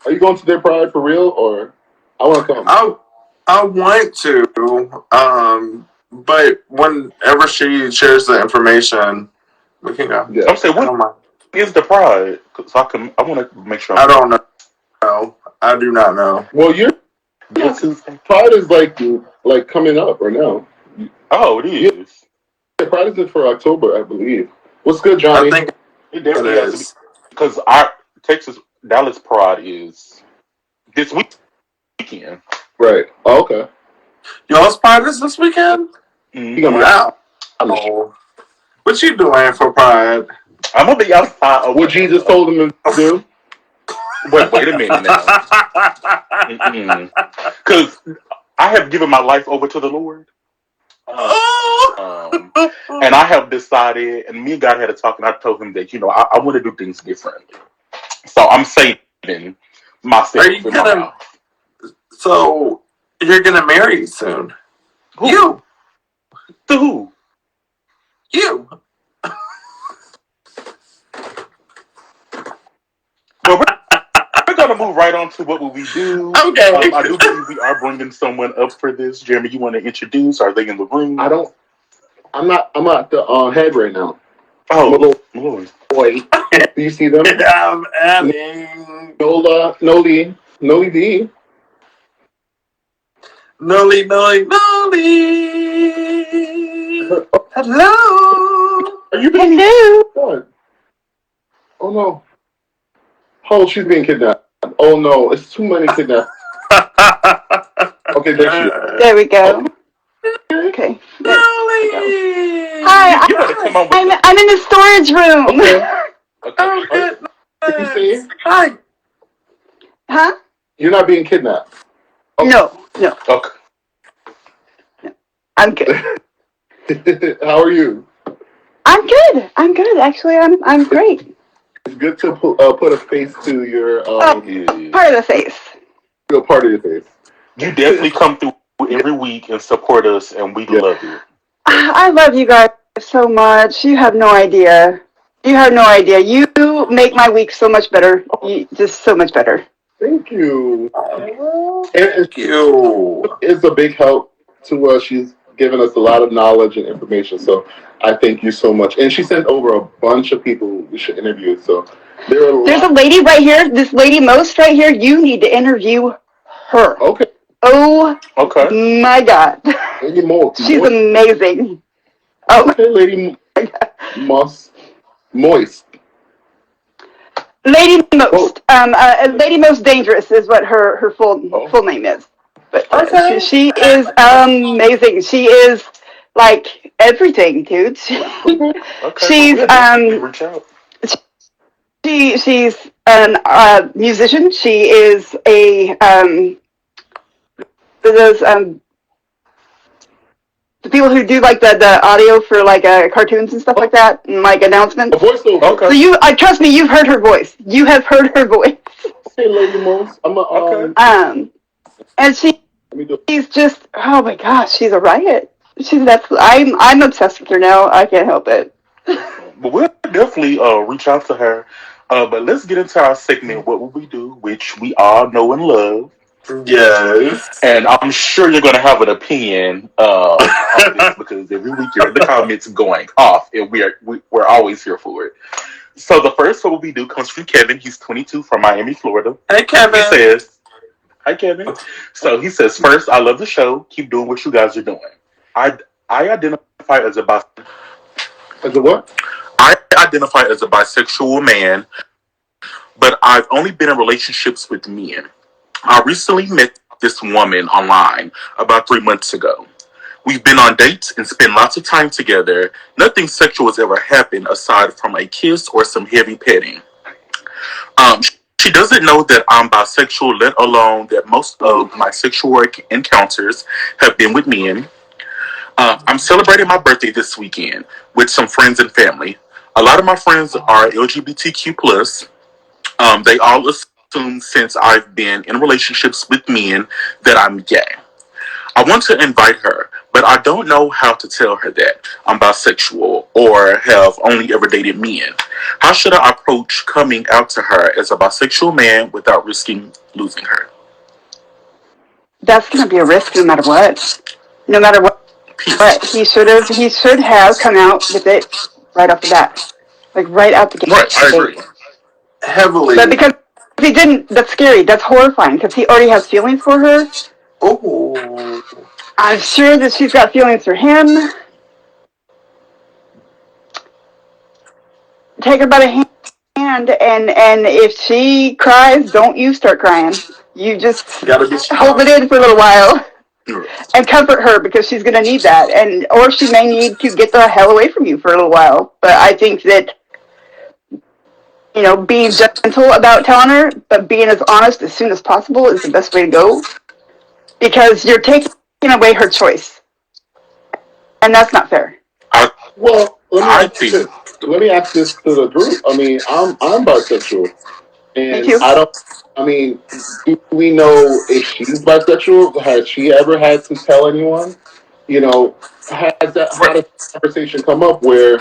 Are you going to their pride for real, or I want to come? I want to, but whenever she shares the information, we can go. Yeah. I'm saying, I what don't mind. is the pride? So I want to make sure I'm I clear. don't know. I do not know. Well, you're This Tuesday. pride is like coming up right now. Oh, it Yeah, is. pride is for October, I believe. What's good, I Johnny? think It it definitely has to be is. because our Texas Dallas Pride is this weekend. Right. Oh, okay. Y'all's Pride is this weekend? You got Mm-hmm. me Wow. on the What you doing for Pride? I'm gonna be outside. what Jesus told him to do. Wait a minute now. Because I have given my life over to the Lord. Um, and I have decided, and me and God had a talk, and I told him that, I want to do things differently. So I'm saving Are myself you in my gonna? mouth. So you're gonna marry soon? Who? You, To who? you. Well, we're going to move right on to what will we do. Okay. I do believe we are bringing someone up for this. Jeremy, you want to introduce? Are they in the room? I don't. I'm not. I'm at the head right now. I'm a Oh, little Lord. boy. Do you see them? I'm adding Noli D. Noli Noli Noli. Hello. Are you being Hello. Oh no. Oh, she's being kidnapped. Oh no, it's too many kidnapped. Okay, there she is. There we go. Okay. Okay. There we go. Noli. Hi. You better come on with the. I'm in the storage room. Okay. Okay. Oh Are you goodness. safe? Hi. Huh? You're not being kidnapped. Okay. No. Okay. I'm good. How are you? I'm good. Actually, I'm great. It's good to put a face to your Part of the face. part of your face. You definitely come through every week and support us, and we Yeah. love it. I love you guys so much. You have no idea. You have no idea. You make my week so much better. Just so much better. Thank you. Thank you. It's a big help to us. She's given us a lot of knowledge and information. So I thank you so much. And she sent over a bunch of people we should interview. So There's a lady right here. This lady Most right here. You need to interview her. Okay. Oh Okay. my God. Lady Moist. She's amazing. Oh. Okay, Lady Moist. Lady Most. Lady Most Dangerous is what her full name is. But Okay. she is amazing. She is like everything, dude. Okay. She's We'll definitely reach out. she's a musician. She is a those the people who do like the audio for like cartoons and stuff like that, and like announcements. A voiceover. Okay. So trust me, you've heard her voice. You have heard her voice. Okay, Lady Moist. I'm a Okay. And she's just, oh my gosh, she's a riot. I'm obsessed with her now. I can't help it. But we'll definitely reach out to her. But let's get into our segment, What Will We Do, which we all know and love. Yes. And I'm sure you're going to have an opinion on this because every week you're in the comments going off, and we're always here for it. So the first What Will We Do comes from Kevin. He's 22 from Miami, Florida. Hey, Kevin. He says, hi, Kevin. So he says, first, I love the show. Keep doing what you guys are doing. I identify as a bisexual. As a what? I identify as a bisexual man, but I've only been in relationships with men. I recently met this woman online about 3 months ago. We've been on dates and spent lots of time together. Nothing sexual has ever happened aside from a kiss or some heavy petting. She doesn't know that I'm bisexual, let alone that most of my sexual encounters have been with men. I'm celebrating my birthday this weekend with some friends and family. A lot of my friends are LGBTQ plus. They all assume since I've been in relationships with men that I'm gay. I want to invite her, but I don't know how to tell her that I'm bisexual or have only ever dated men. How should I approach coming out to her as a bisexual man without risking losing her? That's going to be a risk no matter what. No matter what. Period. He should have come out with it right off the bat. Like right out the gate. Right, I agree. Heavily. But because he didn't, that's scary. That's horrifying because he already has feelings for her. Oh. I'm sure that she's got feelings for him. Take her by the hand, and if she cries, don't you start crying. You just hold it in for a little while and comfort her because she's going to need that, or she may need to get the hell away from you for a little while. But I think that, being gentle about telling her, but being as honest as soon as possible is the best way to go, because you're taking away her choice, and that's not fair. Well, let me ask this to the group. I mean, I'm bisexual, and do we know if she's bisexual? Has she ever had to tell anyone? How does the conversation come up where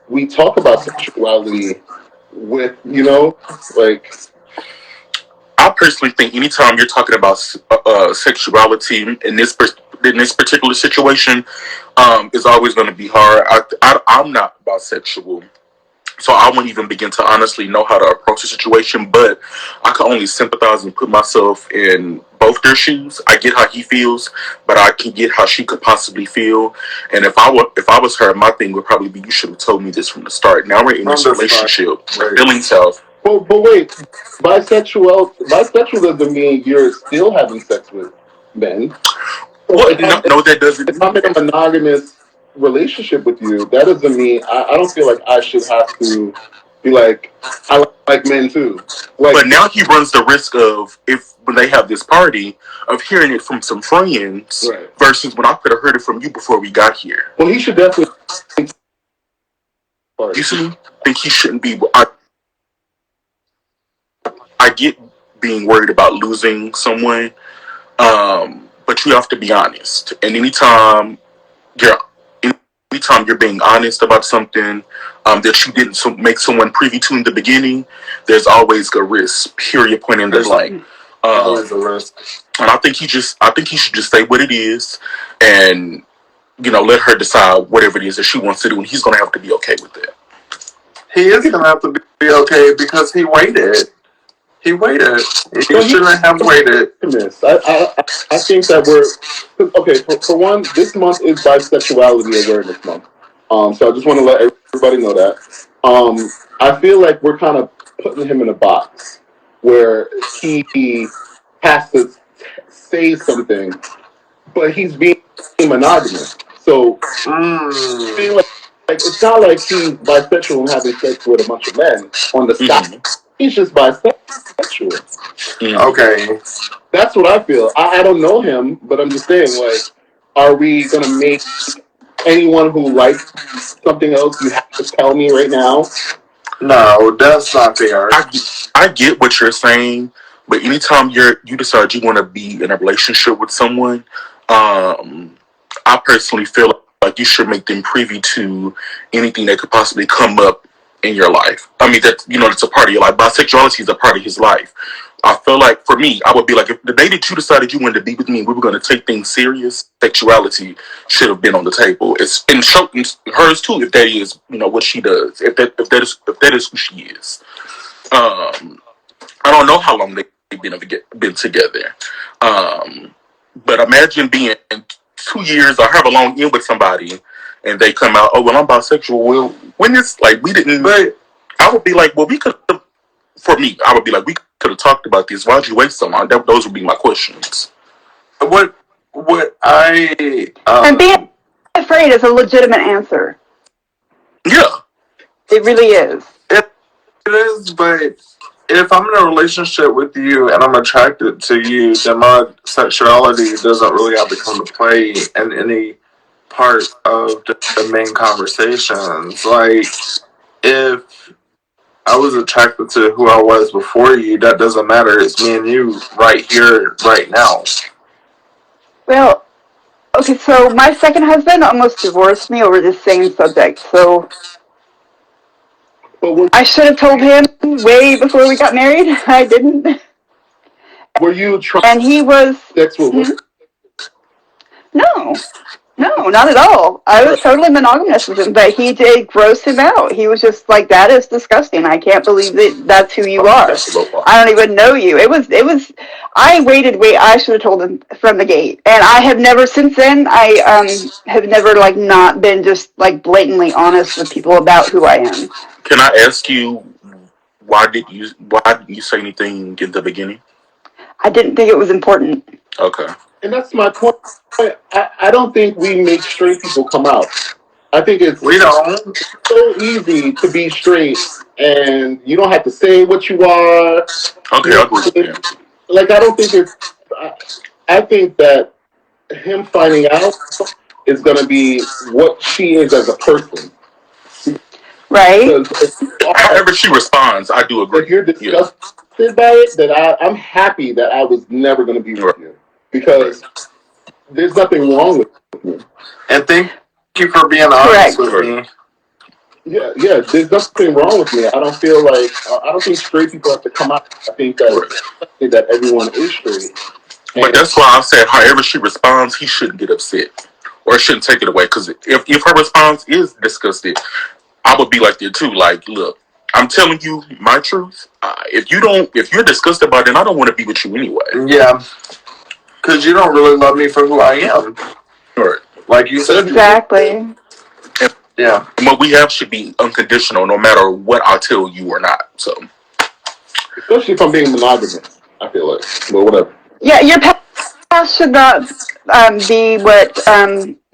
we talk about sexuality with, like? I personally think anytime you're talking about sexuality in this particular situation, is always going to be hard. I'm not bisexual, so I wouldn't even begin to honestly know how to approach the situation. But I can only sympathize and put myself in both their shoes. I get how he feels, but I can get how she could possibly feel. And if I was her, my thing would probably be, you should have told me this from the start. Now we're in this relationship. Feelings have. But wait, bisexual doesn't mean you're still having sex with men. Well, no, that doesn't. If I'm in a monogamous relationship with you, that doesn't mean I don't feel like I should have to be like, I like men too. But now he runs the risk of, when they have this party, of hearing it from some friends, right, versus when I could have heard it from you before we got here. Well, he should definitely. You see, I think he shouldn't be. I get being worried about losing someone, but you have to be honest. And anytime you're being honest about something that you didn't make someone privy to in the beginning, there's always a risk. Period. Point in the blank. Always a risk. And I think he should just say what it is, and let her decide whatever it is that she wants to do, and he's gonna have to be okay with it. He is gonna have to be okay because he waited. He waited. He shouldn't have waited. I think that we're okay. For one, this month is Bisexuality Awareness Month. So I just want to let everybody know that. I feel like we're kind of putting him in a box where he has to say something, but he's being monogamous. So it's not like he's bisexual and having sex with a bunch of men on the side. He's just bisexual. Okay. That's what I feel. I don't know him, but I'm just saying, like, are we going to make anyone who likes something else, you have to tell me right now? No, that's not fair. I get what you're saying, but anytime you decide you want to be in a relationship with someone, I personally feel like you should make them privy to anything that could possibly come up in your life. I mean, it's a part of your life. Bisexuality is a part of his life. I feel like, for me, I would be like, if the day that you decided you wanted to be with me and we were going to take things serious, sexuality should have been on the table. It's in hers too, if that is, what she does, if that is who she is. I don't know how long they've been together. But imagine being 2 years or however long in with somebody, and they come out, oh, well, I'm bisexual. Well, when it's like, we didn't, but I would be like, well, we could have, for me, I would be like, we could have talked about this. Why'd you wait so long? Those would be my questions. And being afraid is a legitimate answer. Yeah. It really is. It is, but if I'm in a relationship with you and I'm attracted to you, then my sexuality doesn't really have to come to play in any part of the main conversations. Like, if I was attracted to who I was before you, that doesn't matter. It's me and you right here, right now. Well, okay, so my second husband almost divorced me over this same subject. So But I should have told him way before we got married. I didn't. were you trying And he was. sex with women? No, no, not at all. I was totally monogamous with him, but he did gross him out. He was just like, that is disgusting. I can't believe that that's who you are. I don't even know you. It was, I should have told him from the gate. And I have never, since then, I have never, like, not been just, like, blatantly honest with people about who I am. Can I ask you, why didn't you say anything in the beginning? I didn't think it was important. Okay. And that's my point. I don't think we make straight people come out. I think it's so easy to be straight, and you don't have to say what you are. Okay, I agree with you. Like, I don't think it's. I think that him finding out is going to be what she is as a person. Right? However she responds, I do agree. If you're disgusted by it, then I'm happy that I was never going to be with you, because there's nothing wrong with me. And thank you for being honest with me. Yeah, there's nothing wrong with me. I don't feel like I don't think straight people have to come out. I think that everyone is straight. But that's why I said, however she responds, he shouldn't get upset or shouldn't take it away. Because if her response is disgusted, I would be like that too. Like, look, I'm telling you my truth. If you're disgusted by it, then I don't want to be with you anyway. Yeah, because you don't really love me for who I am. Right. Like you said. Exactly. Yeah. What we have should be unconditional, no matter what I tell you or not. So, especially if I'm being monogamous, I feel like. But whatever. Yeah, your past should not be what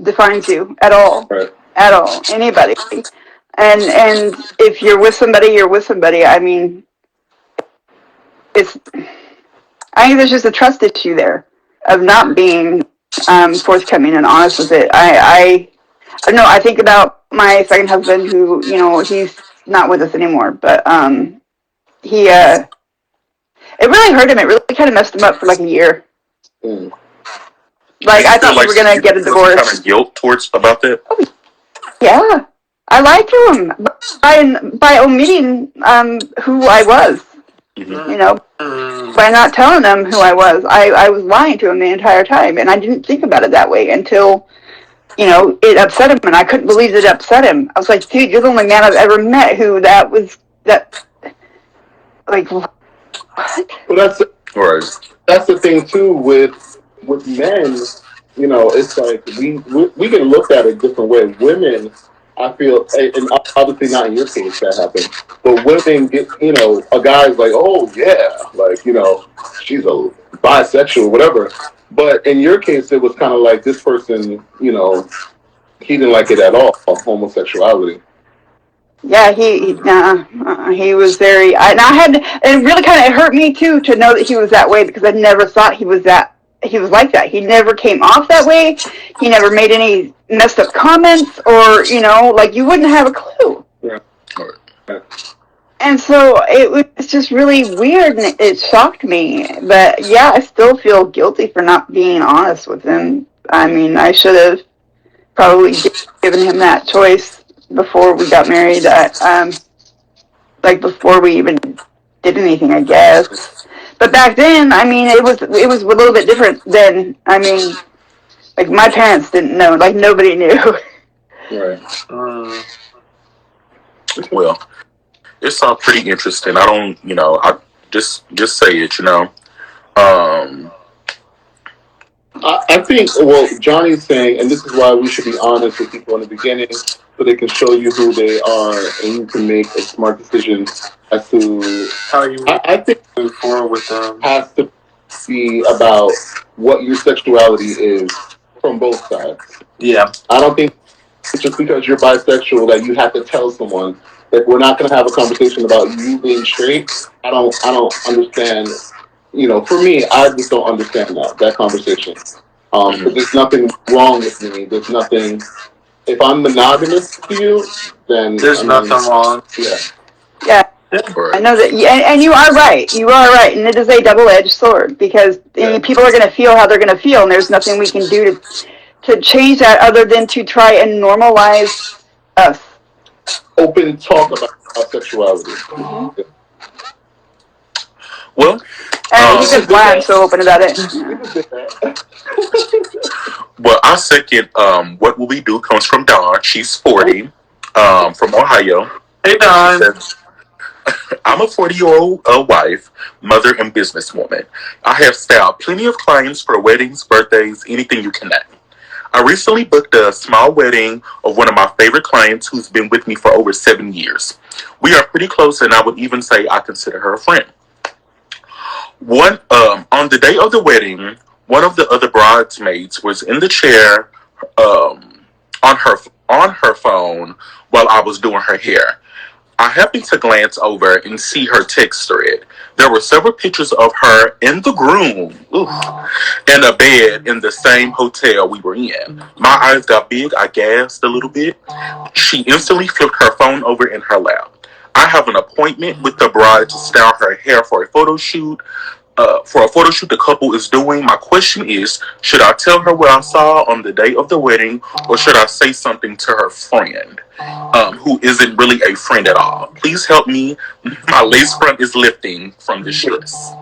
defines you at all. Right. At all. Anybody. And if you're with somebody, you're with somebody. I mean, I think there's just a trust issue there of not being forthcoming and honest with it. I don't know. I think about my second husband, who, he's not with us anymore, but it really hurt him. It really kind of messed him up for like a year. Like, I thought we were gonna get a divorce. Kind of guilt about that. Oh, yeah, I lied to him by omitting who I was. Mm-hmm. By not telling him who I was. I was lying to him the entire time, and I didn't think about it that way until it upset him, and I couldn't believe it upset him. I was like, dude, you're the only man I've ever met who like, what? Well, that's the thing too with men. It's like we can look at it a different way. Women, I feel, and obviously not in your case that happened, but women get, a guy's like, oh yeah, like, she's a bisexual, whatever. But in your case, it was kind of like this person, he didn't like it at all, homosexuality. Yeah, he was very. It really kind of hurt me too to know that he was that way, because I never thought he was like that. He never came off that way. He never made any messed up comments, or like, you wouldn't have a clue. Yeah. And so it was just really weird, and it shocked me. But yeah, I still feel guilty for not being honest with him. I mean, I should have probably given him that choice before we got married, like before we even did anything, I guess. But back then, I mean, it was a little bit different then. I mean, like, my parents didn't know, like, nobody knew. Right. Well, it's all pretty interesting. I don't, I just say it, I think, Johnny's saying, and this is why we should be honest with people in the beginning, so they can show you who they are, and you can make a smart decision as to how you I think move forward with them. Has to be about what your sexuality is from both sides. Yeah. I don't think just because you're bisexual that you have to tell someone that we're not going to have a conversation about you being straight. I don't understand. For me, I just don't understand that conversation. But there's nothing wrong with me. There's nothing. If I'm monogamous to you, then there's nothing wrong. Yeah. Yeah. I know that, and you are right. You are right, and it is a double-edged sword, because people are going to feel how they're going to feel, and there's nothing we can do to change that other than to try and normalize us. Open talk about sexuality. Mm-hmm. Well, and even why I'm so open about it. Well, our second what will we do comes from Dawn. She's 40, from Ohio. Hey, Dawn. She says, I'm a 40-year-old wife, mother, and businesswoman. I have styled plenty of clients for weddings, birthdays, anything you can name. I recently booked a small wedding of one of my favorite clients who's been with me for over 7 years. We are pretty close, and I would even say I consider her a friend. On the day of the wedding, one of the other bridesmaids was in the chair on her phone while I was doing her hair. I happened to glance over and see her text thread. There were several pictures of her and the groom in a bed in the same hotel we were in. My eyes got big. I gasped a little bit. She instantly flipped her phone over in her lap. I have an appointment with the bride to style her hair for a photo shoot. The couple is doing. My question is, should I tell her what I saw on the day of the wedding, or should I say something to her friend, who isn't really a friend at all? Please help me. My lace front is lifting from the stress.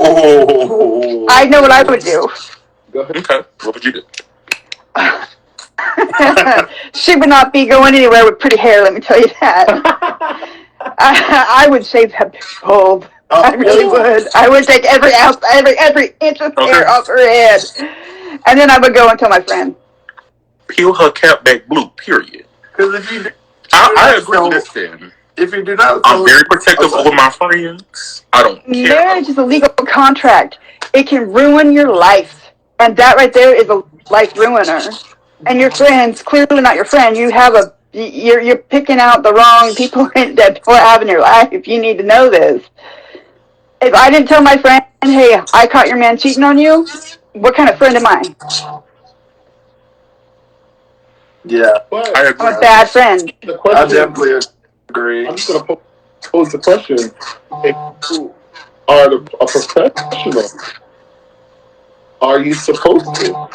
Oh. I know what I would do. Okay, what would you do? She would not be going anywhere with pretty hair, let me tell you that. I would shave that bald. I really would. I would take every inch of hair off her head. And then I would go and tell my friend. Peel her cap back blue, period. Because if you I agree with them. If you do not, I'm very protective over my friends. I don't care. Marriage is a legal contract. It can ruin your life. And that right there is a life ruiner. And your friend's clearly not your friend. You're picking out the wrong people that you have in your life. You need to know this. If I didn't tell my friend, hey, I caught your man cheating on you, what kind of friend am I? Yeah, I agree. I'm a bad friend. I definitely agree. I'm just going to pose the question. If you are a professional, are you supposed to?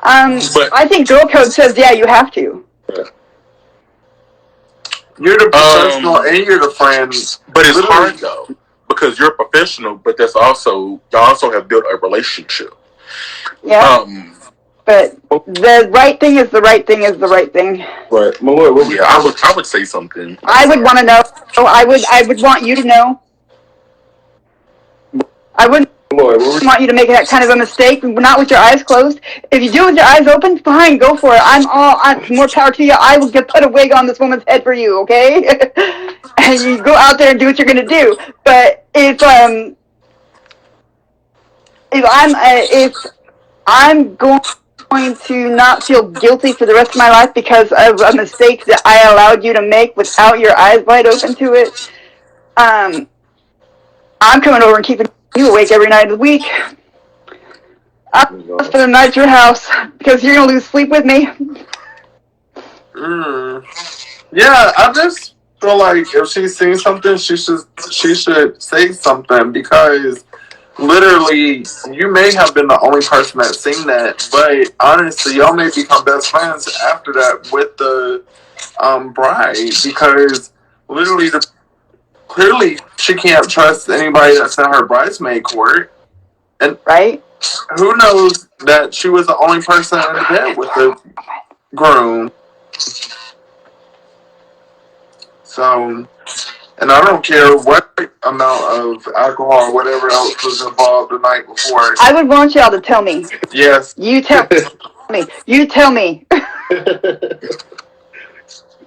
I think girl code says, yeah, you have to. You're the professional and you're the friend. But it's hard though, because you're a professional, but y'all also have built a relationship. Yeah. But the right thing is the right thing is the right thing. Right, Malloy. Yeah, I would say something. I would want to know. I would want you to know. I wouldn't want you to make that kind of a mistake, not with your eyes closed. If you do it with your eyes open, fine, go for it. I'm more power to you. I will put a wig on this woman's head for you, okay? And you go out there and do what you're gonna do. But if I'm going to not feel guilty for the rest of my life because of a mistake that I allowed you to make without your eyes wide open to it, I'm coming over and keeping you awake every night of the week. I'm spending the night at your house because you're gonna lose sleep with me. Yeah, I just feel like if she's seen something, she should say something, because literally you may have been the only person that's seen that, but honestly, y'all may become best friends after that with the bride, because literally clearly she can't trust anybody that's in her bridesmaid court. And right? Who knows that she was the only person in the bed with the groom. So, and I don't care what amount of alcohol or whatever else was involved the night before. I would want y'all to tell me. Yes. You tell me. You tell me.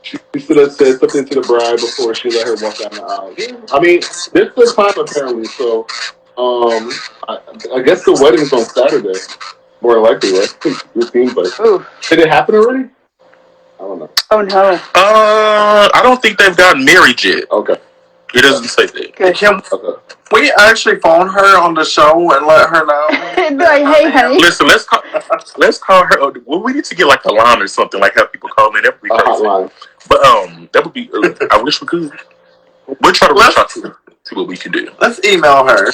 She should have said something to the bride before she let her walk down the aisle. I mean, this is time apparently, so I guess the wedding's on Saturday. More likely, right? It seems like. Ooh. Did it happen already? I don't know. Oh no. I don't think they've gotten married yet. Okay. It doesn't say that. Good. Can we actually phone her on the show and let her know? Like, hey, honey. Listen, let's call her. Well, we need to get like a line or something, like have people call in. That would be crazy. Hotline. But that would be. I wish we could. We'll try to reach out to her, see what we can do. Let's email her.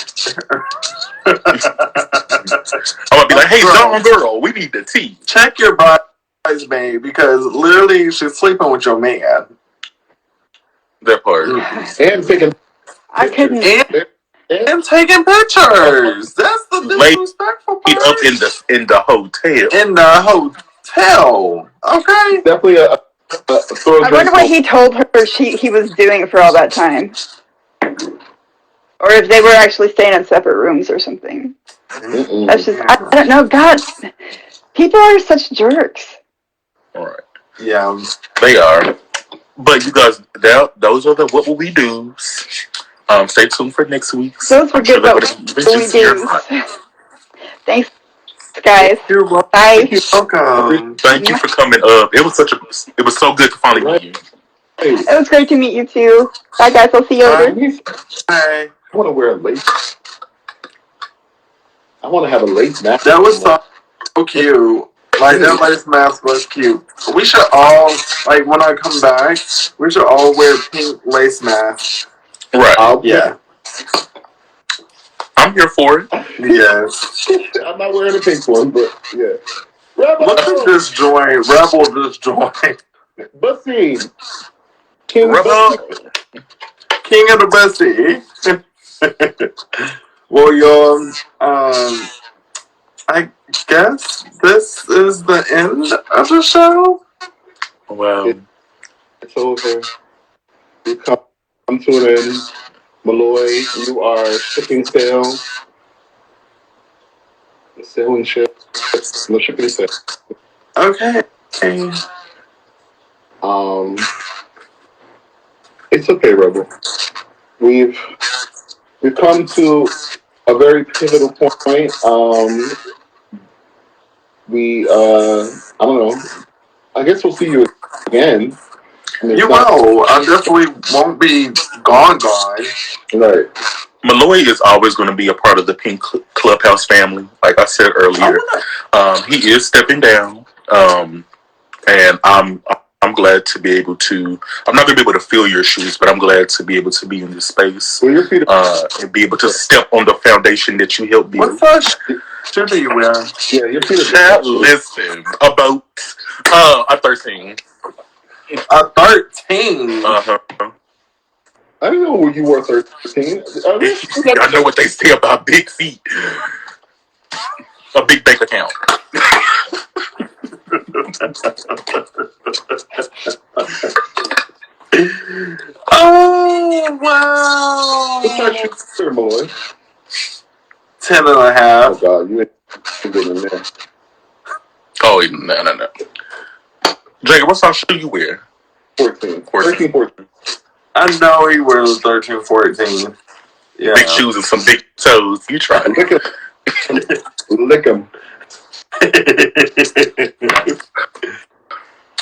I'm gonna be like, hey, Dawn girl, we need the tea. Check your bride bridesmaid because literally she's sleeping with your man. That part. And taking I couldn't. And taking pictures. That's the disrespectful part. Up in the hotel. In the hotel. Okay. Definitely a I wonder what he told her he was doing for all that time. Or if they were actually staying in separate rooms or something. That's just, I don't know. God, people are such jerks. All right. Yeah. They are. But you guys, those are the What Will We Do's. Stay tuned for next week. Those were good What Will We Do's. Thanks, guys. You're welcome. Bye. You're welcome. Thank you for coming up. It was so good to finally meet you. It was great to meet you too. Bye, guys. I'll see you later. Bye. I want to wear a lace. I want to have a lace mask. That was so cute. Like, that lace mask was cute. We should all, like, when I come back, we should all wear pink lace masks. Right. Yeah. I'm here for it. Yes. I'm not wearing a pink one, but yeah. Rebel! Look at this joint. Rebel just joined. Bussy. King Rebel. King of the Bussy. Well, y'all, I guess this is the end of the show. Well, it's over. We come to an end. Malloy, you are shipping sail. Sailing ship. No shipping sail. Okay. It's okay, Rebel. We've come to a very pivotal point. I don't know. I guess we'll see you again. You will. I definitely won't be gone. Right. Malloy is always going to be a part of the Pink Clubhouse family. Like I said earlier, he is stepping down, and I'm glad to be able to. I'm not going to be able to fill your shoes, but I'm glad to be able to be in this space and be able to step on the foundation that you helped build. What's that shirt that you wear? Yeah, your feet are. Listen, about a 13. A 13. I didn't know when you were 13. I know what they say about big feet. A big bank account. Oh, wow. What's that shirt, Malloy? 10 and a half. Oh, God, you ain't getting in there. Oh, no. Jaeger, what size shoe you wear? 14. 14. I know he wears 13, 14. Yeah. Big shoes and some big toes. You try. Lick them.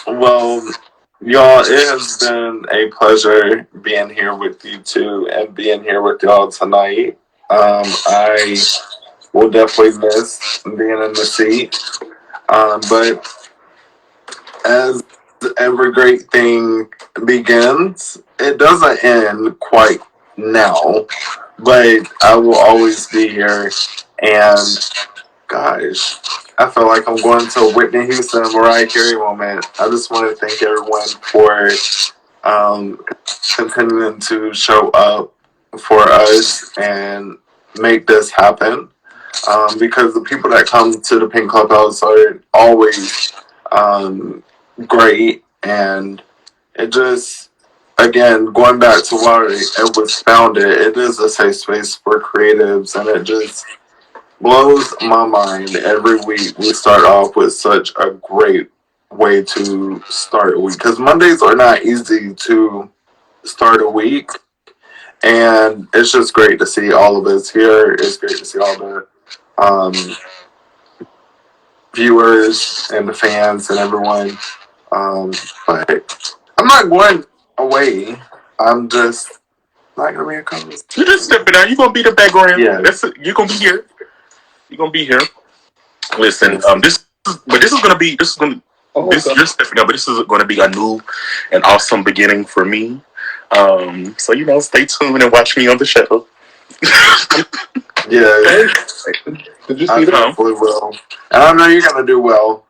Well, y'all, it has been a pleasure being here with you two and being here with y'all tonight. I will definitely miss being in the seat. But as every great thing begins, it doesn't end quite now. But I will always be here. And gosh, I feel like I'm going to a Whitney Houston and Mariah Carey moment. I just want to thank everyone for continuing to show up for us and make this happen. Because the people that come to the Pink Clubhouse are always great, and it just, again, going back to why it was founded, it is a safe space for creatives, and it just blows my mind every week. We start off with such a great way to start a week, because Mondays are not easy to start a week, and it's just great to see all of us here. It's great to see all the viewers and the fans and everyone. But I'm not going away. I'm just not gonna be a co-host. You're just stepping out. You're gonna be the background. Yeah. That's it. You're gonna be here. You're gonna be here. Listen, you're stepping out, but this is gonna be a new and awesome beginning for me. So stay tuned and watch me on the show. Yeah. Did you see that? Hopefully will. And I know you're gonna do well.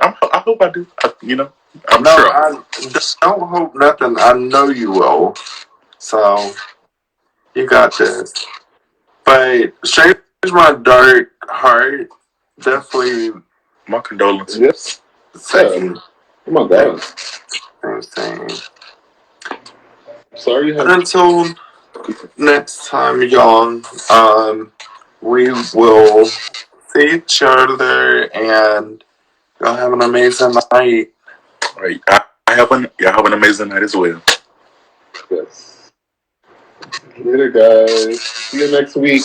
I hope I do. I'm No, sure. I don't hope nothing. I know you will. So you got this. But strange my dark heart. Definitely My condolences. Yes. same. Oh my God. Same. Sorry you And had. until next time, y'all, we will see each other and y'all have an amazing night. All right. Y'all have an amazing night as well. Yes. Later, guys. See you next week.